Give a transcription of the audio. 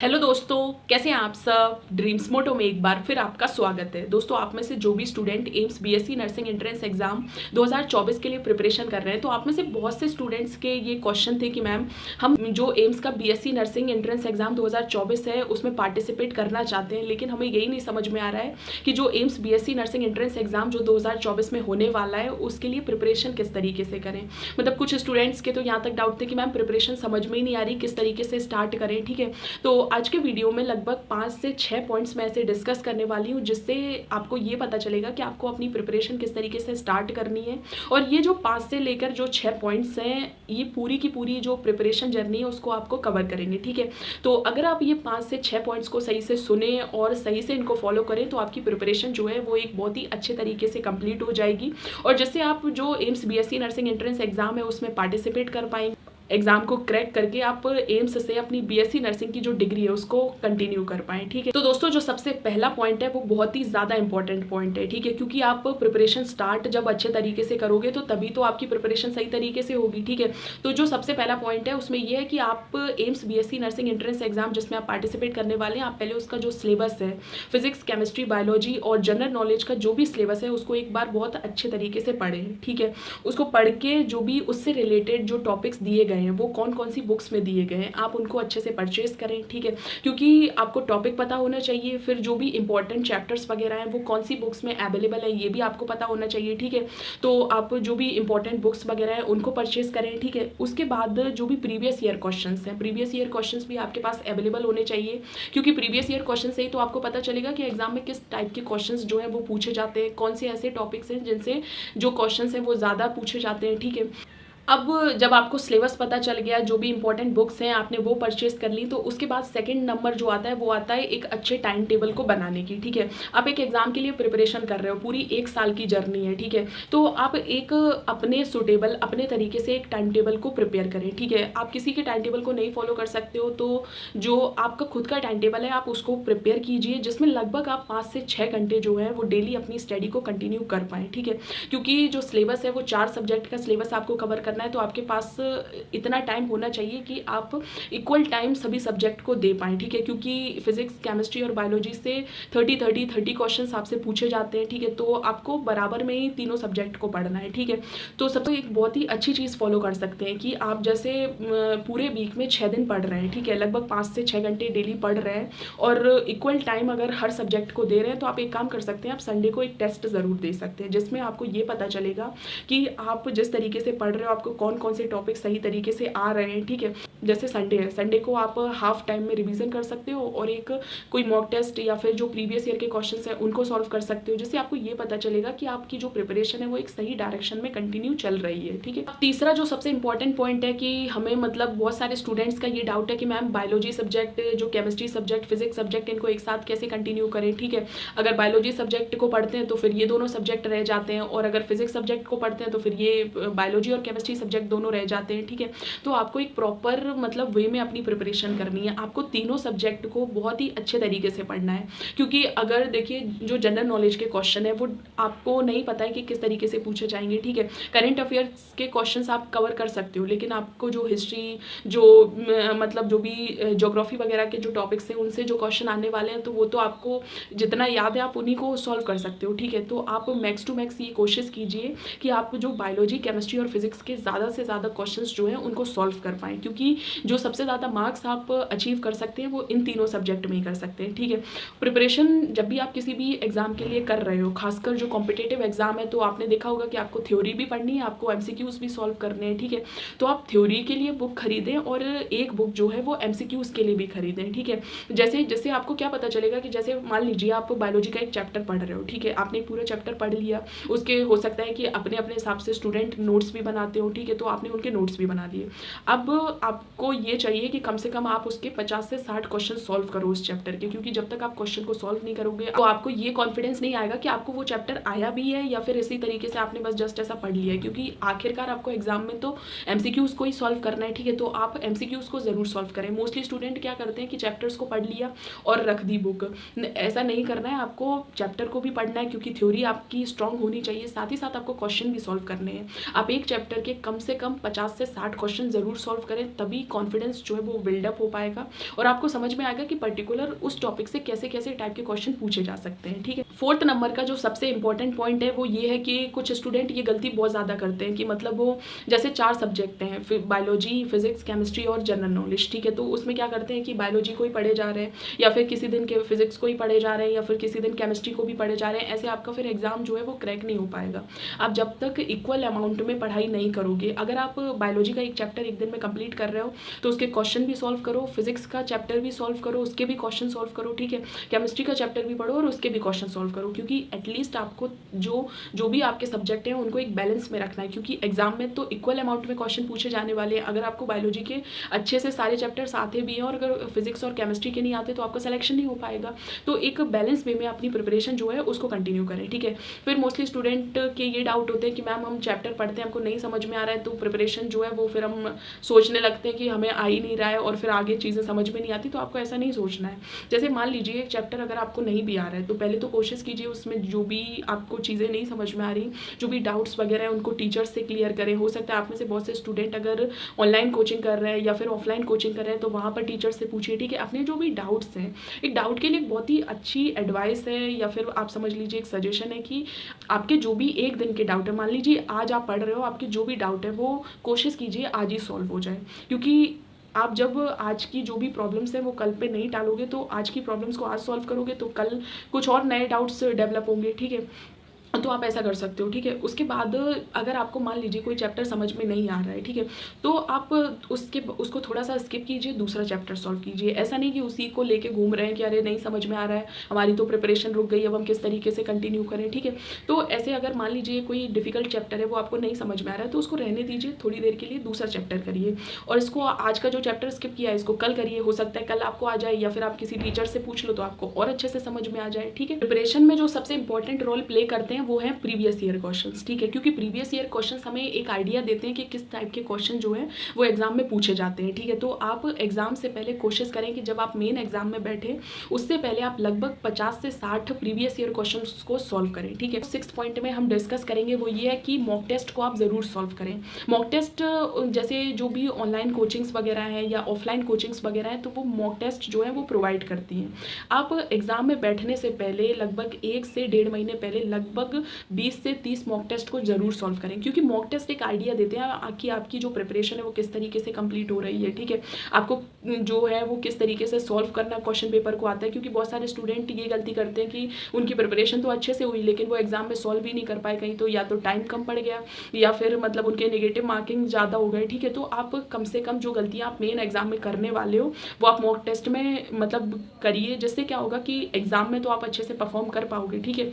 Hello दोस्तों, कैसे हैं आप सब। ड्रीम्स मोटो में एक बार फिर आपका स्वागत है। दोस्तों, आप में से जो भी student AIIMS BSc nursing entrance exam 2024 के लिए प्रिपरेशन कर रहे हैं, तो आप में से बहुत से स्टूडेंट्स के ये क्वेश्चन थे कि मैम हम जो एम्स का बीएससी नर्सिंग एंट्रेंस एग्जाम 2024 है उसमें पार्टिसिपेट करना चाहते हैं, लेकिन हमें यही नहीं समझ में आ रहा है कि जो AIIMS BSc nursing entrance exam जो 2024 में होने वाला है उसके लिए प्रिपरेशन किस तरीके से करें। मतलब कुछ स्टूडेंट्स के तो यहाँ तक डाउट थे कि मैम प्रिपरेशन समझ में ही नहीं आ रही, किस तरीके से स्टार्ट करें। ठीक है, तो आज के वीडियो में लगभग 5 से 6 पॉइंट्स मैं ऐसे डिस्कस करने वाली हूँ जिससे आपको ये पता चलेगा कि आपको अपनी प्रिपरेशन किस तरीके से स्टार्ट करनी है। और ये जो 5 से लेकर जो 6 पॉइंट्स हैं, ये पूरी की पूरी जो प्रिपरेशन जर्नी है उसको आपको कवर करेंगे। ठीक है, तो अगर आप ये 5 से 6 पॉइंट्स को सही से सुने और सही से इनको फॉलो करें तो आपकी प्रिपरेशन जो है वो एक बहुत ही अच्छे तरीके से कंप्लीट हो जाएगी, और जिससे आप जो AIIMS BSc nursing entrance exam है उसमें पार्टिसिपेट कर पाएंगे। एग्जाम को क्रैक करके आप एम्स से अपनी बीएससी नर्सिंग की जो डिग्री है उसको कंटिन्यू कर पाएं। ठीक है, तो दोस्तों जो सबसे पहला पॉइंट है वो बहुत ही ज़्यादा इंपॉर्टेंट पॉइंट है। ठीक है, क्योंकि आप प्रिपरेशन स्टार्ट जब अच्छे तरीके से करोगे तो तभी तो आपकी प्रिपरेशन सही तरीके से होगी। ठीक है, तो जो सबसे पहला पॉइंट है उसमें यह है कि आप AIIMS BSc nursing entrance exam जिसमें आप पार्टिसिपेट करने वाले हैं, आप पहले उसका जो सिलेबस है फिजिक्स, केमिस्ट्री, बायोलॉजी और जनरल नॉलेज का जो भी सिलेबस है उसको एक बार बहुत अच्छे तरीके से पढ़ें। ठीक है, उसको पढ़ के जो भी उससे रिलेटेड जो टॉपिक्स दिए गए हैं वो कौन कौन सी बुक्स में दिए गए हैं आप उनको अच्छे से परचेज करें। ठीक है, क्योंकि आपको टॉपिक पता होना चाहिए, फिर जो भी इंपॉर्टेंट चैप्टर्स वगैरह हैं वो कौन सी बुक्स में अवेलेबल है ये भी आपको पता होना चाहिए। ठीक है, तो आप जो भी इंपॉर्टेंट बुक्स वगैरह हैं उनको परचेज करें। ठीक है, उसके बाद जो भी प्रीवियस ईयर क्वेश्चंस हैं, प्रीवियस ईयर क्वेश्चंस भी आपके पास अवेलेबल होने चाहिए, क्योंकि प्रीवियस ईयर क्वेश्चन से ही तो आपको पता चलेगा कि एग्जाम में किस टाइप के क्वेश्चंस जो है वो पूछे जाते हैं, कौन से ऐसे टॉपिक्स हैं जिनसे जो क्वेश्चंस हैं वो ज़्यादा पूछे जाते हैं। ठीक है, अब जब आपको सिलेबस पता चल गया, जो भी इंपॉर्टेंट बुक्स हैं आपने वो परचेज कर ली, तो उसके बाद सेकंड नंबर जो आता है वो आता है एक अच्छे टाइम टेबल को बनाने की। ठीक है, आप एक एग्जाम के लिए प्रिपरेशन कर रहे हो, पूरी 1 साल की जर्नी है। ठीक है, तो आप एक अपने सुटेबल अपने तरीके से एक टाइम टेबल को प्रिपेयर करें। ठीक है, आप किसी के टाइम टेबल को नहीं फॉलो कर सकते हो तो जो आपका खुद का टाइम टेबल है आप उसको प्रिपेयर कीजिए, जिसमें लगभग आप 5 से 6 घंटे जो है वो डेली अपनी स्टडी को कंटिन्यू कर पाएँ। ठीक है, क्योंकि जो सिलेबस है वो 4 सब्जेक्ट का सिलेबस आपको कवर करना है, तो आपके पास इतना टाइम होना चाहिए कि आप इक्वल टाइम सभी सब्जेक्ट को दे पाएँ। ठीक है, क्योंकि फिजिक्स, केमिस्ट्री और बायोलॉजी से 30 क्वेश्चंस आपसे पूछे जाते हैं। ठीक है, तो आपको बराबर में ही तीनों सब्जेक्ट को पढ़ना है। ठीक है, तो सबसे एक बहुत ही अच्छी चीज़ फॉलो कर सकते हैं कि आप जैसे पूरे वीक में 6 दिन पढ़ रहे हैं। ठीक है, लगभग 5 से 6 घंटे डेली पढ़ रहे हैं और इक्वल टाइम अगर हर सब्जेक्ट को दे रहे हैं, तो आप एक काम कर सकते हैं, आप संडे को एक टेस्ट ज़रूर दे सकते हैं, जिसमें आपको ये पता चलेगा कि आप जिस तरीके से पढ़ रहे हो आपको कौन कौन से टॉपिक सही तरीके से आ रहे हैं। ठीक है, जैसे संडे है, संडे को आप हाफ टाइम में रिवीजन कर सकते हो और एक कोई मॉक टेस्ट या फिर जो प्रीवियस ईयर के क्वेश्चंस हैं उनको सॉल्व कर सकते हो, जिससे आपको ये पता चलेगा कि आपकी जो प्रिपरेशन है वो एक सही डायरेक्शन में कंटिन्यू चल रही है। ठीक है, तीसरा जो सबसे इंपॉर्टेंट पॉइंट है कि हमें मतलब बहुत सारे स्टूडेंट्स का ये डाउट है कि मैम बायोलॉजी सब्जेक्ट, जो केमिस्ट्री सब्जेक्ट, फिजिक्स सब्जेक्ट, इनको एक साथ कैसे कंटिन्यू करें। ठीक है, अगर बायोलॉजी सब्जेक्ट को पढ़ते हैं तो फिर ये दोनों सब्जेक्ट रह जाते हैं, और अगर फिजिक्स सब्जेक्ट को पढ़ते हैं तो फिर ये बायोलॉजी और केमिस्ट्री सब्जेक्ट दोनों रह जाते हैं। ठीक है, तो आपको एक प्रॉपर मतलब वे में अपनी प्रिपरेशन करनी है, आपको तीनों सब्जेक्ट को बहुत ही अच्छे तरीके से पढ़ना है। क्योंकि अगर देखिए जो जनरल नॉलेज के क्वेश्चन है वो आपको नहीं पता है कि किस तरीके से पूछे जाएंगे। ठीक है, करंट अफेयर्स के क्वेश्चंस आप कवर कर सकते हो, लेकिन आपको जो हिस्ट्री, जो मतलब जो भी ज्योग्राफी वगैरह के जो टॉपिक्स हैं उनसे जो क्वेश्चन आने वाले हैं तो वो तो आपको जितना याद है आप उन्हीं को सॉल्व कर सकते हो। ठीक है, तो आप मैक्स टू मैक्स ये कोशिश कीजिए कि आप जो बायोलॉजी, केमिस्ट्री और फिजिक्स के ज़्यादा से ज़्यादा क्वेश्चंस जो हैं उनको सॉल्व कर पाएँ, क्योंकि जो सबसे ज़्यादा मार्क्स आप अचीव कर सकते हैं वो इन तीनों सब्जेक्ट में ही कर सकते हैं। ठीक है, प्रिपरेशन जब भी आप किसी भी एग्जाम के लिए कर रहे हो, खासकर जो कॉम्पिटिटिव एग्जाम है, तो आपने देखा होगा कि आपको थ्योरी भी पढ़नी है, आपको एमसीक्यूज भी सॉल्व करने हैं। ठीक है, तो आप थ्योरी के लिए बुक खरीदें और एक बुक जो है वो एमसीक्यूज के लिए भी खरीदें। ठीक है, जैसे आपको क्या पता चलेगा कि जैसे मान लीजिए आप बायोलॉजी का एक चैप्टर पढ़ रहे हो। ठीक है, आपने पूरा चैप्टर पढ़ लिया, उसके हो सकता है कि अपने अपने हिसाब से स्टूडेंट नोट्स भी बनाते हो। ठीक है, तो आपने उनके नोट्स भी बना दिए। अब आपको ये चाहिए कि कम से कम आप उसके 50 से 60 क्वेश्चन सॉल्व करो उस चैप्टर के, क्योंकि जब तक आप क्वेश्चन को सॉल्व नहीं करोगे तो आपको ये कॉन्फिडेंस नहीं आएगा कि आपको वो चैप्टर आया भी है या फिर इसी तरीके से आपने बस जस्ट ऐसा पढ़ लिया है, क्योंकि आखिरकार आपको एग्जाम में तो एमसीक्यूज को ही सॉल्व करना है। ठीक है, तो आप एमसीक्यूज को जरूर सॉल्व करें। मोस्टली स्टूडेंट क्या करते हैं कि चैप्टर्स को पढ़ लिया और रख दी बुक, ऐसा नहीं करना है, आपको चैप्टर को भी पढ़ना है, क्योंकि थ्योरी आपकी स्ट्रांग होनी चाहिए, साथ ही साथ आपको क्वेश्चन भी सॉल्व करने हैं। आप एक चैप्टर के कम से कम 50 से 60 क्वेश्चन जरूर सॉल्व करें, तभी भी कॉन्फिडेंस जो है वो बिल्डअप हो पाएगा और आपको समझ में आएगा कि पर्टिकुलर उस टॉपिक से कैसे कैसे टाइप के क्वेश्चन पूछे जा सकते हैं। ठीक है, 4th नंबर का जो सबसे इंपॉर्टेंट पॉइंट है वो ये है कि कुछ स्टूडेंट ये गलती बहुत ज़्यादा करते हैं कि मतलब वो जैसे 4 सब्जेक्ट हैं, फिर बायोलॉजी, फिजिक्स, केमिस्ट्री और जनरल नॉलेज। ठीक है, तो उसमें क्या करते हैं कि बायोलॉजी को ही पढ़े जा रहे हैं या फिर किसी दिन के फिजिक्स को ही पढ़े जा रहे हैं या फिर किसी दिन केमिस्ट्री को भी पढ़े जा रहे हैं। ऐसे आपका फिर एग्जाम जो है वो क्रैक नहीं हो पाएगा। आप जब तक इक्वल अमाउंट में पढ़ाई नहीं करोगे, अगर आप बायोलॉजी का एक चैप्टर एक दिन में कंप्लीट कर रहे हो तो उसके क्वेश्चन भी सॉल्व करो, फिजिक्स का चैप्टर भी सॉल्व करो, उसके भी क्वेश्चन सॉल्व करो। ठीक है, केमिस्ट्री का चैप्टर भी पढ़ो और उसके भी क्वेश्चन सॉल्व करो, क्योंकि एटलीस्ट आपको जो भी आपके सब्जेक्ट हैं उनको एक बैलेंस में रखना है, क्योंकि एग्जाम में तो इक्वल अमाउंट में क्वेश्चन पूछे जाने वाले हैं। अगर आपको बायोलॉजी के अच्छे से सारे चैप्टर्स आते भी हैं और अगर फिजिक्स और केमिस्ट्री के नहीं आते तो आपका सिलेक्शन नहीं हो पाएगा। तो एक बैलेंस वे में अपनी प्रिपरेशन जो है उसको कंटिन्यू करें। ठीक है, फिर मोस्टली स्टूडेंट के ये डाउट होते हैं कि मैम हम चैप्टर पढ़ते हैं, हमको नहीं समझ में आ रहा है, तो प्रिपरेशन जो है वो फिर हम सोचने लगते हैं कि हमें आ ही नहीं रहा है और फिर आगे चीज़ें समझ में नहीं आती। तो आपको ऐसा नहीं सोचना है। जैसे मान लीजिए एक चैप्टर अगर आपको नहीं भी आ रहा है तो पहले तो कोशिश कीजिए उसमें जो भी आपको चीज़ें नहीं समझ में आ रही, जो भी डाउट्स वगैरह हैं उनको टीचर्स से क्लियर करें। हो सकता है आप में से बहुत से स्टूडेंट अगर ऑनलाइन कोचिंग कर रहे हैं या फिर ऑफलाइन कोचिंग कर रहे हैं तो वहाँ पर टीचर से पूछिए। ठीक है, अपने जो भी डाउट्स हैं, एक डाउट के लिए एक बहुत ही अच्छी एडवाइस है या फिर आप समझ लीजिए एक सजेशन है कि आपके जो भी एक दिन के डाउट है, मान लीजिए आज आप पढ़ रहे हो, आपके जो भी डाउट है वो कोशिश कीजिए आज ही सॉल्व हो जाए, क्योंकि आप जब आज की जो भी प्रॉब्लम्स हैं वो कल पे नहीं टालोगे तो आज की प्रॉब्लम्स को आज सॉल्व करोगे तो कल कुछ और नए डाउट्स डेवलप होंगे। ठीक है, तो आप ऐसा कर सकते हो। ठीक है, उसके बाद अगर आपको मान लीजिए कोई चैप्टर समझ में नहीं आ रहा है, ठीक है, तो आप उसको थोड़ा सा स्किप कीजिए, दूसरा चैप्टर सॉल्व कीजिए। ऐसा नहीं कि उसी को लेके घूम रहे हैं कि अरे नहीं समझ में आ रहा है, हमारी तो प्रिपरेशन रुक गई, अब हम किस तरीके से कंटिन्यू करें। ठीक है, तो ऐसे अगर मान लीजिए कोई डिफिकल्ट चैप्टर है वो आपको नहीं समझ में आ रहा है तो उसको रहने दीजिए, थोड़ी देर के लिए दूसरा चैप्टर करिए और इसको आज का जो चैप्टर स्किप किया है इसको कल करिए। हो सकता है कल आपको आ जाए या फिर आप किसी टीचर से पूछ लो तो आपको और अच्छे से समझ में आ जाए। ठीक है, प्रिपरेशन में जो सबसे इंपॉर्टेंट रोल प्ले करते हैं वो है प्रीवियस ईयर क्वेश्चंस। ठीक है, क्योंकि प्रीवियस ईयर क्वेश्चंस हमें एक आइडिया देते हैं कि किस टाइप के क्वेश्चन जो है वो एग्जाम में पूछे जाते हैं। ठीक है, तो आप एग्जाम से पहले कोशिश करें कि जब आप मेन एग्जाम में बैठे उससे पहले आप लगभग 50 से 60 प्रीवियस ईयर क्वेश्चंस को सॉल्व करें। ठीक है, 6th पॉइंट में हम डिस्कस करेंगे वो ये है कि मॉक टेस्ट को आप जरूर सॉल्व करें। मॉक टेस्ट जैसे जो भी ऑनलाइन कोचिंग्स वगैरह हैं या ऑफलाइन कोचिंग्स वगैरह हैं तो वो मॉक टेस्ट जो है वो प्रोवाइड करती हैं। आप एग्जाम में बैठने से पहले लगभग 1 से 1.5 महीने पहले लगभग 20 से 30 मॉक टेस्ट को जरूर सॉल्व करें, क्योंकि मॉक टेस्ट एक आइडिया देते हैं कि आपकी जो प्रिपरेशन है वो किस तरीके से कंप्लीट हो रही है। ठीक है, आपको जो है वो किस तरीके से सॉल्व करना क्वेश्चन पेपर को आता है, क्योंकि बहुत सारे स्टूडेंट ये गलती करते हैं कि उनकी प्रिपरेशन तो अच्छे से हुई लेकिन वो एग्जाम में सॉल्व भी नहीं कर पाए, कहीं तो या तो टाइम कम पड़ गया या फिर मतलब उनके नेगेटिव मार्किंग ज़्यादा हो गए। ठीक है, तो आप कम से कम जो गलतियाँ आप मेन एग्जाम में करने वाले हो वो आप मॉक टेस्ट में मतलब करिए, जिससे क्या होगा कि एग्जाम में तो आप अच्छे से परफॉर्म कर पाओगे। ठीक है।